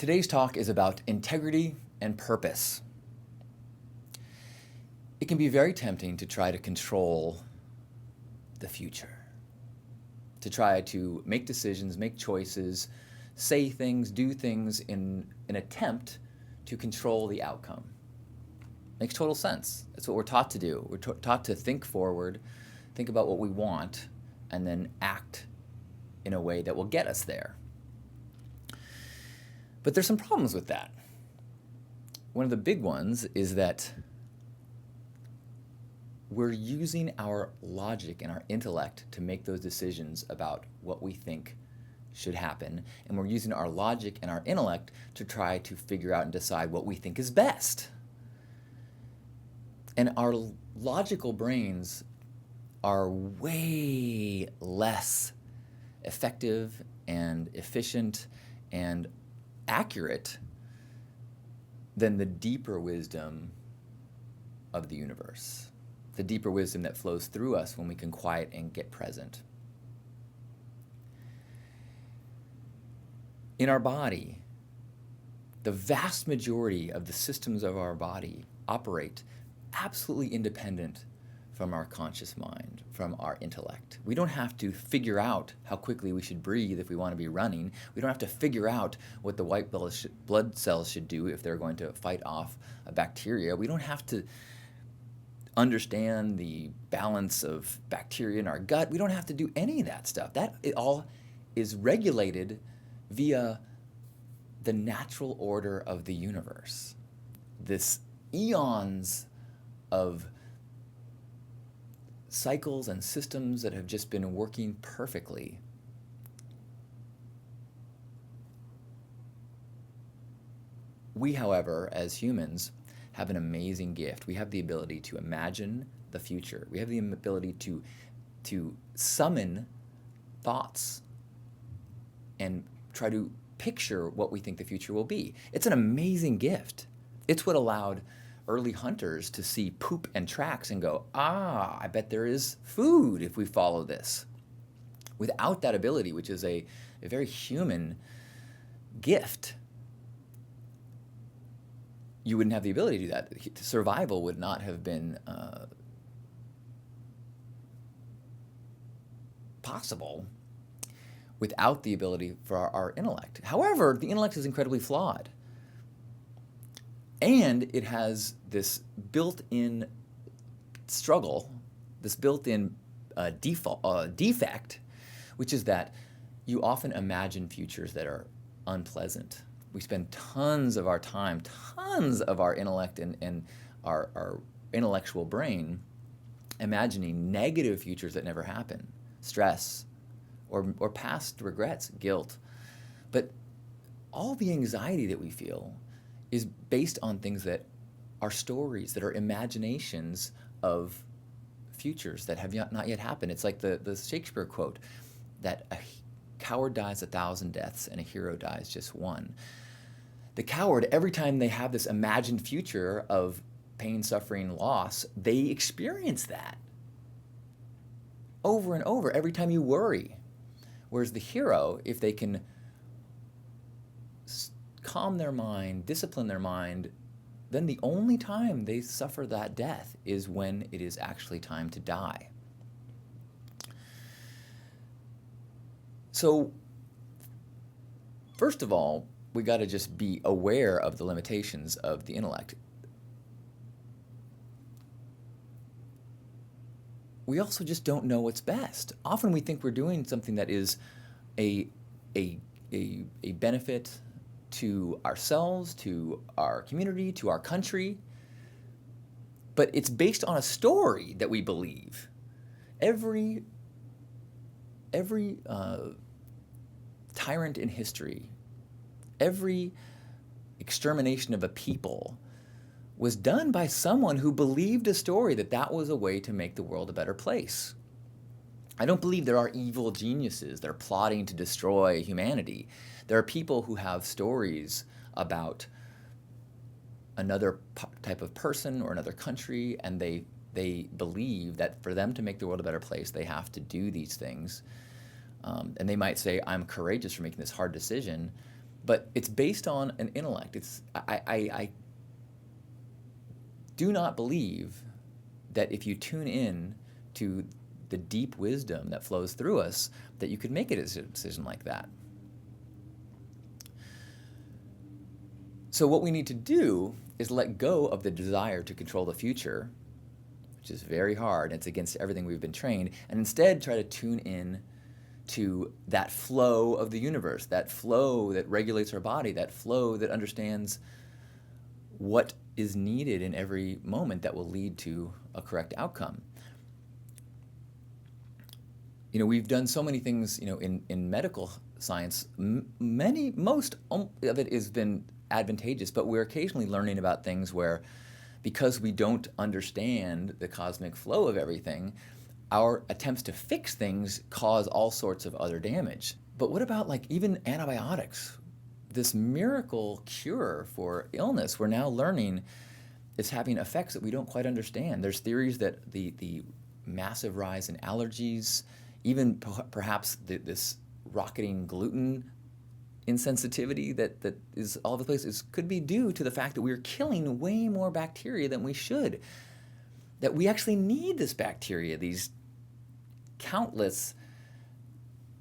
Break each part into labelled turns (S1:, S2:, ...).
S1: Today's talk is about integrity and purpose. It can be very tempting to try to control the future, to try to make decisions, make choices, say things, do things in an attempt to control the outcome. Makes total sense. That's what we're taught to do. We're taught to think forward, think about what we want, and then act in a way that will get us there. But there's some problems with that. One of the big ones is that we're using our logic and our intellect to make those decisions about what we think should happen, and we're using our logic and our intellect to try to figure out and decide what we think is best. And our logical brains are way less effective and efficient and accurate than the deeper wisdom of the universe, the deeper wisdom that flows through us when we can quiet and get present. In our body, the vast majority of the systems of our body operate absolutely independent from our conscious mind, from our intellect. We don't have to figure out how quickly we should breathe if we want to be running. We don't have to figure out what the white blood cells should do if they're going to fight off a bacteria. We don't have to understand the balance of bacteria in our gut. We don't have to do any of that stuff. It all is regulated via the natural order of the universe. This eons of cycles and systems that have just been working perfectly. We, however, as humans, have an amazing gift. We have the ability to imagine the future. We have the ability to summon thoughts and try to picture what we think the future will be. It's an amazing gift. It's what allowed early hunters to see poop and tracks and go, I bet there is food if we follow this. Without that ability, which is a very human gift, you wouldn't have the ability to do that. Survival would not have been possible without the ability for our intellect. However, the intellect is incredibly flawed. And it has this built-in struggle, this built-in defect, which is that you often imagine futures that are unpleasant. We spend tons of our time, tons of our intellect and our intellectual brain imagining negative futures that never happen, stress, or past regrets, guilt. But all the anxiety that we feel is based on things that are stories, that are imaginations of futures that have not yet happened. It's like the Shakespeare quote that a coward dies 1,000 deaths and a hero dies just one. The coward, every time they have this imagined future of pain, suffering, loss, they experience that over and over every time you worry. Whereas the hero, if they can calm their mind, discipline their mind, then the only time they suffer that death is when it is actually time to die. So, first of all, we got to just be aware of the limitations of the intellect. We also just don't know what's best. Often we think we're doing something that is a benefit to ourselves, to our community, to our country, but it's based on a story that we believe. Every tyrant in history, every extermination of a people was done by someone who believed a story that was a way to make the world a better place. I don't believe there are evil geniuses that are plotting to destroy humanity. There are people who have stories about another type of person or another country, and they believe that for them to make the world a better place, they have to do these things. And they might say, I'm courageous for making this hard decision, But it's based on an intellect. I do not believe that if you tune in to the deep wisdom that flows through us, that you could make a decision like that. So what we need to do is let go of the desire to control the future, which is very hard. It's against everything we've been trained, and instead try to tune in to that flow of the universe, that flow that regulates our body, that flow that understands what is needed in every moment that will lead to a correct outcome. We've done so many things, in medical science. Most of it has been advantageous, but we're occasionally learning about things where, because we don't understand the cosmic flow of everything, our attempts to fix things cause all sorts of other damage. But what about even antibiotics? This miracle cure for illness, we're now learning is having effects that we don't quite understand. There's theories that the massive rise in allergies, even perhaps this rocketing gluten insensitivity that is all over the place, could be due to the fact that we're killing way more bacteria than we should. That we actually need this bacteria, these countless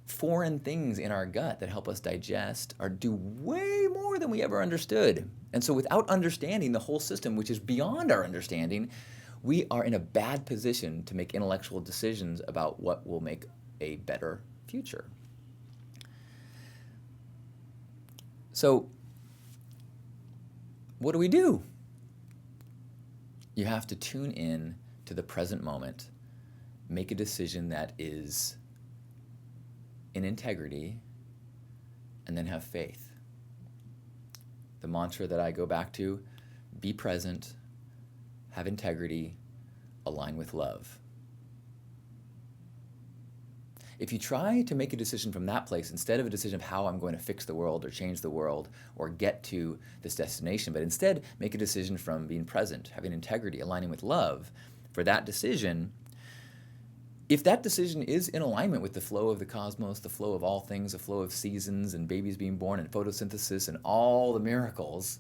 S1: foreign things in our gut that help us digest or do way more than we ever understood. And so without understanding the whole system, which is beyond our understanding, we are in a bad position to make intellectual decisions about what will make a better future. So what do? You have to tune in to the present moment, make a decision that is in integrity, and then have faith. The mantra that I go back to: be present, have integrity, align with love. If you try to make a decision from that place, instead of a decision of how I'm going to fix the world or change the world or get to this destination, but instead make a decision from being present, having integrity, aligning with love, for that decision, if that decision is in alignment with the flow of the cosmos, the flow of all things, the flow of seasons and babies being born and photosynthesis and all the miracles,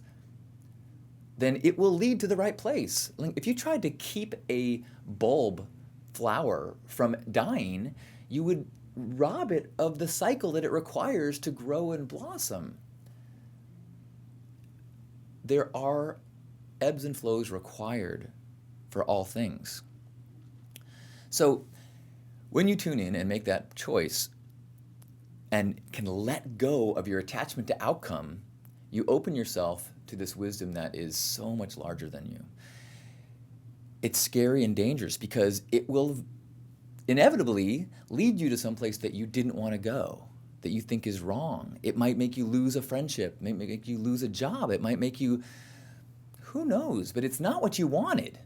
S1: then it will lead to the right place. If you tried to keep a bulb flower from dying, you would rob it of the cycle that it requires to grow and blossom. There are ebbs and flows required for all things. So when you tune in and make that choice and can let go of your attachment to outcome, you open yourself to this wisdom that is so much larger than you. It's scary and dangerous because it will inevitably lead you to some place that you didn't want to go, that you think is wrong. It might make you lose a friendship, it might make you lose a job, it might make you, who knows, but it's not what you wanted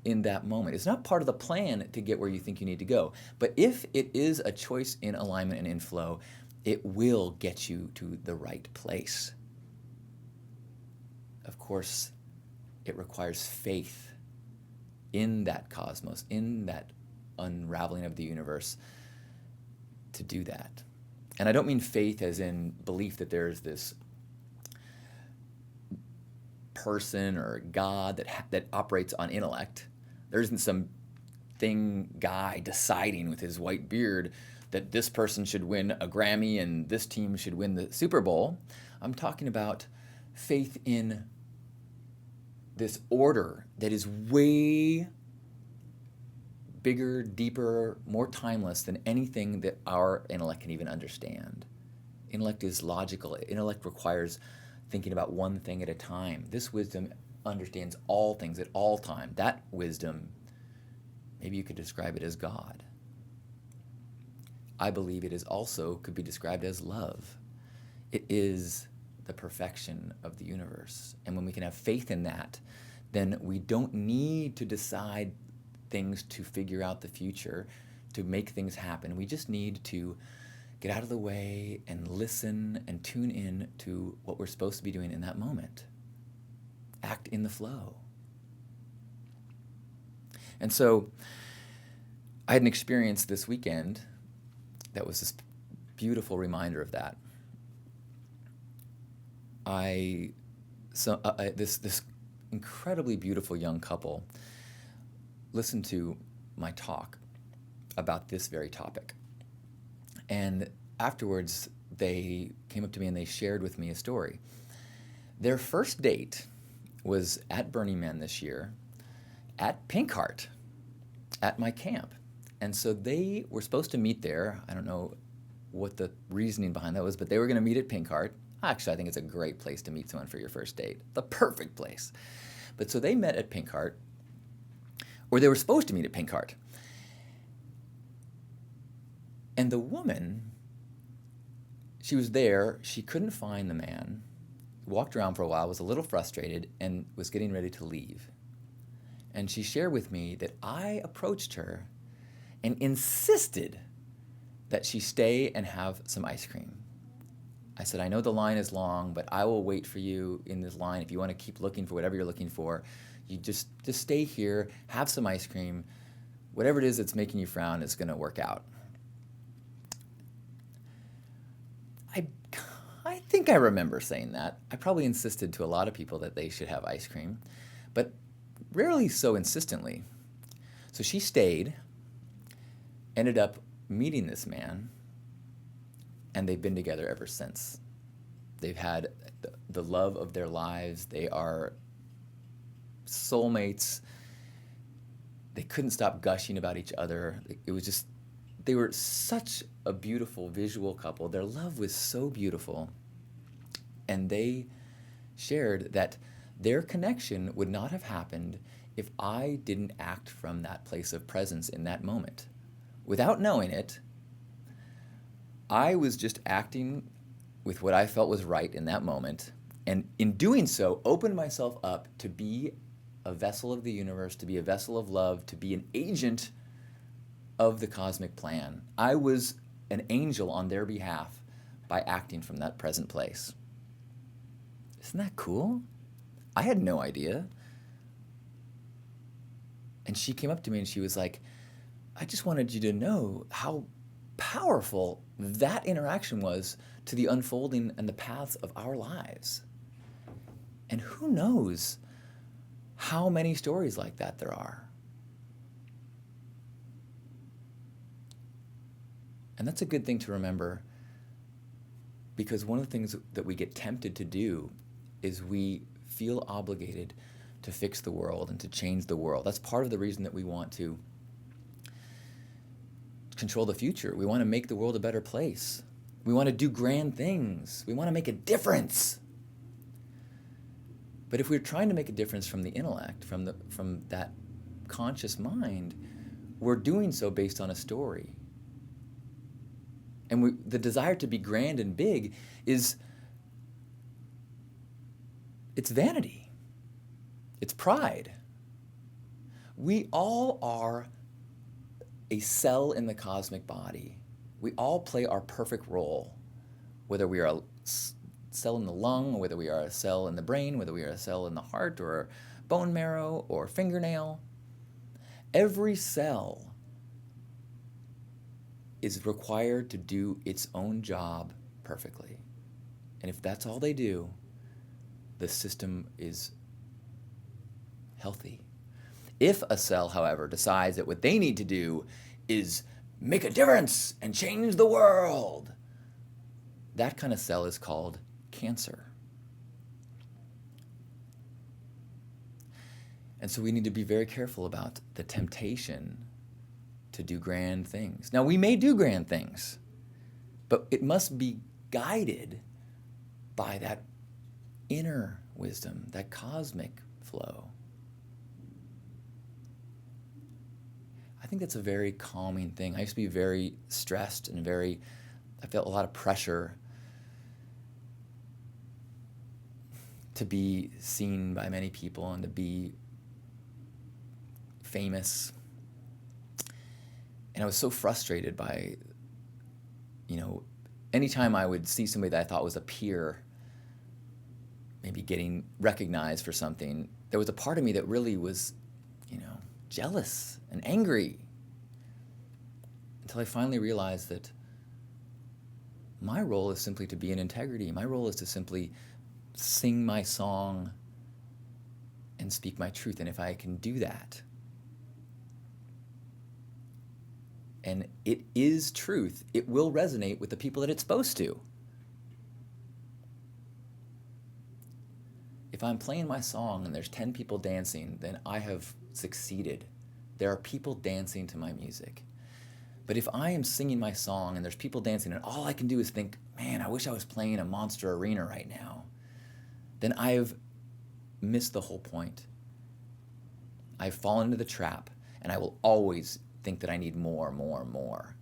S1: in that moment. It's not part of the plan to get where you think you need to go. But if it is a choice in alignment and in flow, it will get you to the right place. Of course, it requires faith in that cosmos, in that unraveling of the universe, to do that. And I don't mean faith as in belief that there's this person or God that operates on intellect. There isn't some guy deciding with his white beard that this person should win a Grammy and this team should win the Super Bowl. I'm talking about faith in this order that is way bigger, deeper, more timeless than anything that our intellect can even understand. Intellect is logical. Intellect requires thinking about one thing at a time. This wisdom understands all things at all time. That wisdom, maybe you could describe it as God. I believe it is also could be described as love. It is the perfection of the universe. And when we can have faith in that, then we don't need to decide things to figure out the future, to make things happen. We just need to get out of the way and listen and tune in to what we're supposed to be doing in that moment. Act in the flow. And so I had an experience this weekend that was this beautiful reminder of that. this incredibly beautiful young couple listened to my talk about this very topic. And afterwards, they came up to me and they shared with me a story. Their first date was at Burning Man this year at Pink Heart at my camp. And so they were supposed to meet there. I don't know what the reasoning behind that was, but they were going to meet at Pink Heart. Actually, I think it's a great place to meet someone for your first date. The perfect place. But so they met at Pink Heart, or they were supposed to meet at Pink Heart. And the woman, she was there, she couldn't find the man, walked around for a while, was a little frustrated, and was getting ready to leave. And she shared with me that I approached her and insisted that she stay and have some ice cream. I said, I know the line is long, but I will wait for you in this line. If you want to keep looking for whatever you're looking for, you just stay here, have some ice cream. Whatever it is that's making you frown is going to work out. I think I remember saying that. I probably insisted to a lot of people that they should have ice cream, but rarely so insistently. So she stayed, ended up meeting this man, and they've been together ever since. They've had the love of their lives. They are soulmates. They couldn't stop gushing about each other. It was just, they were such a beautiful visual couple. Their love was so beautiful. And they shared that their connection would not have happened if I didn't act from that place of presence in that moment. Without knowing it, I was just acting with what I felt was right in that moment. And in doing so, opened myself up to be a vessel of the universe, to be a vessel of love, to be an agent of the cosmic plan. I was an angel on their behalf by acting from that present place. Isn't that cool? I had no idea. And she came up to me and she was like, I just wanted you to know how powerful that interaction was to the unfolding and the paths of our lives. And who knows how many stories like that there are. And that's a good thing to remember, because one of the things that we get tempted to do is we feel obligated to fix the world and to change the world. That's part of the reason that we want to control the future. We want to make the world a better place. We want to do grand things. We want to make a difference. But if we're trying to make a difference from the intellect, from that conscious mind, we're doing so based on a story. And the desire to be grand and big it's vanity. It's pride. We all are a cell in the cosmic body. We all play our perfect role, whether we are a cell in the lung, or whether we are a cell in the brain, whether we are a cell in the heart or bone marrow or fingernail. Every cell is required to do its own job perfectly. And if that's all they do, the system is healthy. If a cell, however, decides that what they need to do is make a difference and change the world, that kind of cell is called cancer. And so we need to be very careful about the temptation to do grand things. Now, we may do grand things, but it must be guided by that inner wisdom, that cosmic flow. I think that's a very calming thing. I used to be very stressed and I felt a lot of pressure to be seen by many people and to be famous. And I was so frustrated by, anytime I would see somebody that I thought was a peer, maybe getting recognized for something, there was a part of me that really was, jealous and angry, until I finally realized that my role is simply to be in integrity. My role is to simply sing my song and speak my truth. And if I can do that, and it is truth, it will resonate with the people that it's supposed to. If I'm playing my song and there's 10 people dancing, then I have succeeded. There are people dancing to my music. But if I am singing my song and there's people dancing and all I can do is think, man, I wish I was playing a monster arena right now, then I've missed the whole point. I've fallen into the trap, and I will always think that I need more.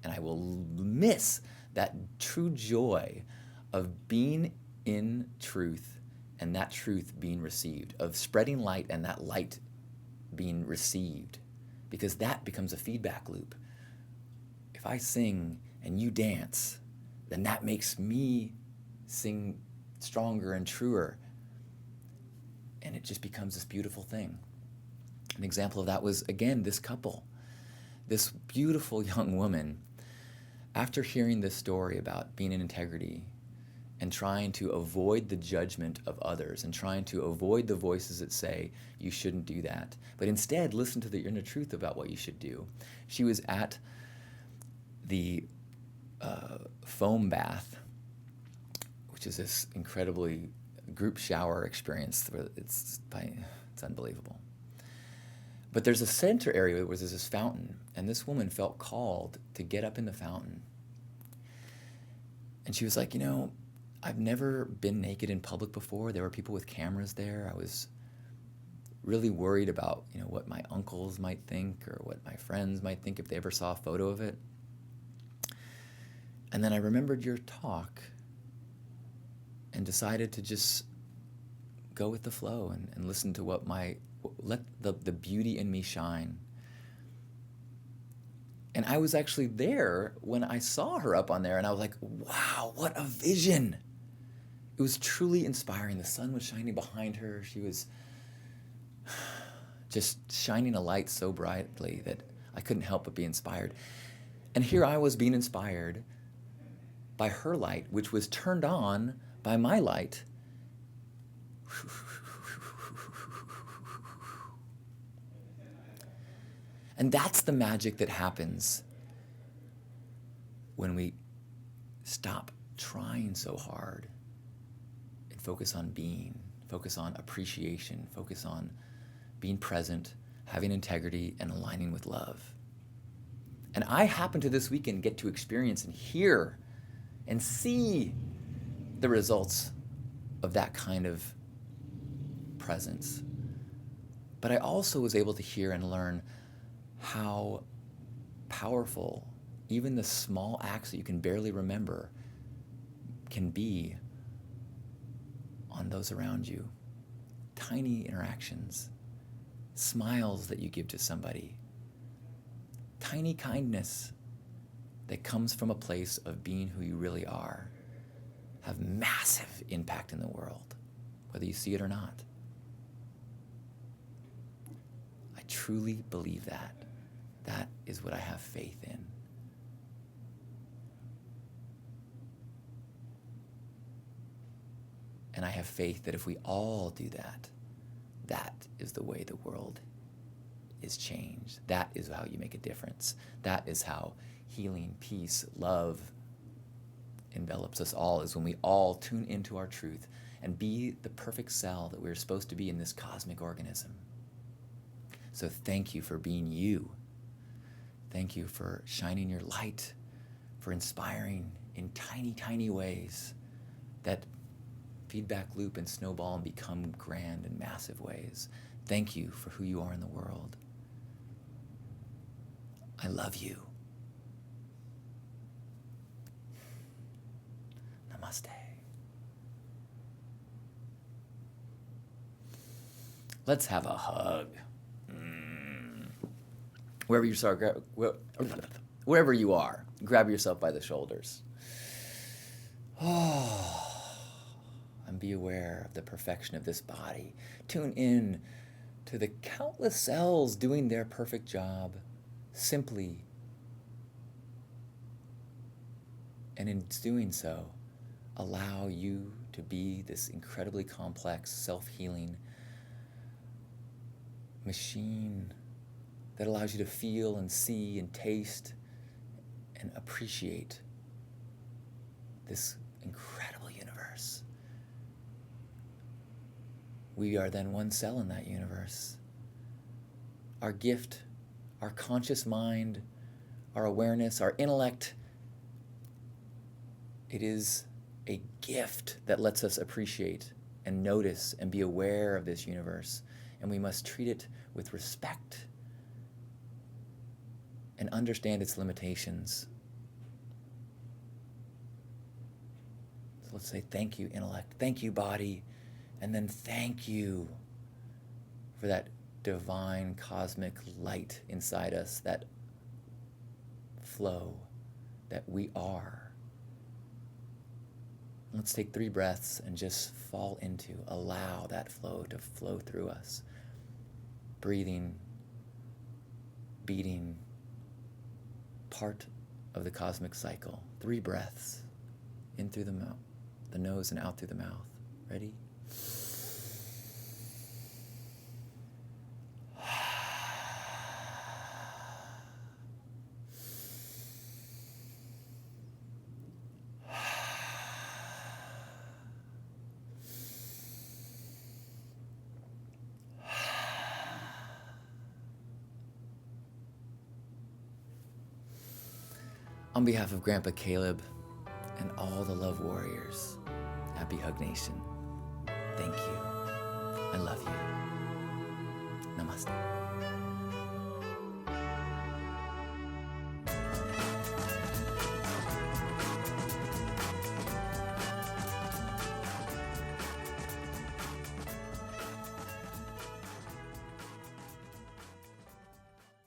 S1: And I will miss that true joy of being in truth and that truth being received, of spreading light and that light being received, because that becomes a feedback loop. If I sing and you dance, then that makes me sing stronger and truer. And it just becomes this beautiful thing. An example of that was, again, this couple. This beautiful young woman, after hearing this story about being in integrity and trying to avoid the judgment of others and trying to avoid the voices that say you shouldn't do that, but instead listen to the inner truth about what you should do, she was at the foam bath, which is this incredibly group shower experience. It's unbelievable. But there's a center area where there's this fountain, and this woman felt called to get up in the fountain. And she was like, I've never been naked in public before. There were people with cameras there. I was really worried about, what my uncles might think or what my friends might think if they ever saw a photo of it. And then I remembered your talk and decided to just go with the flow and listen to let the beauty in me shine. And I was actually there when I saw her up on there, and I was like, wow, what a vision. It was truly inspiring. The sun was shining behind her. She was just shining a light so brightly that I couldn't help but be inspired. And here I was being inspired by her light, which was turned on by my light. And that's the magic that happens when we stop trying so hard and focus on being, focus on appreciation, focus on being present, having integrity, and aligning with love. And I happen to this weekend get to experience and hear and see the results of that kind of presence. But I also was able to hear and learn how powerful even the small acts that you can barely remember can be on those around you. Tiny interactions, smiles that you give to somebody, tiny kindness that comes from a place of being who you really are, have massive impact in the world, whether you see it or not. I truly believe that. That is what I have faith in. And I have faith that if we all do that, that is the way the world is changed. That is how you make a difference. That is how healing, peace, love envelops us all, is when we all tune into our truth and be the perfect cell that we're supposed to be in this cosmic organism. So thank you for being you. Thank you for shining your light, for inspiring in tiny, tiny ways that feedback loop and snowball and become grand and massive ways. Thank you for who you are in the world. I love you. Namaste. Let's have a hug. Wherever you are, grab yourself by the shoulders. And be aware of the perfection of this body. Tune in to the countless cells doing their perfect job simply. And in doing so, allow you to to be this incredibly complex, self-healing machine that allows you to feel and see and taste and appreciate this incredible universe. We are then one cell in that universe. Our gift, our conscious mind, our awareness, our intellect, it is a gift that lets us appreciate and notice and be aware of this universe. And we must treat it with respect and understand its limitations. So let's say thank you, intellect. Thank you, body. And then thank you for that divine cosmic light inside us, that flow that we are. Let's take 3 breaths and just fall into, allow that flow to flow through us. Breathing, beating, part of the cosmic cycle. 3 breaths, in through the mouth, the nose and out through the mouth. Ready? On behalf of Grandpa Caleb and all the Love Warriors, happy Hug Nation. Thank you.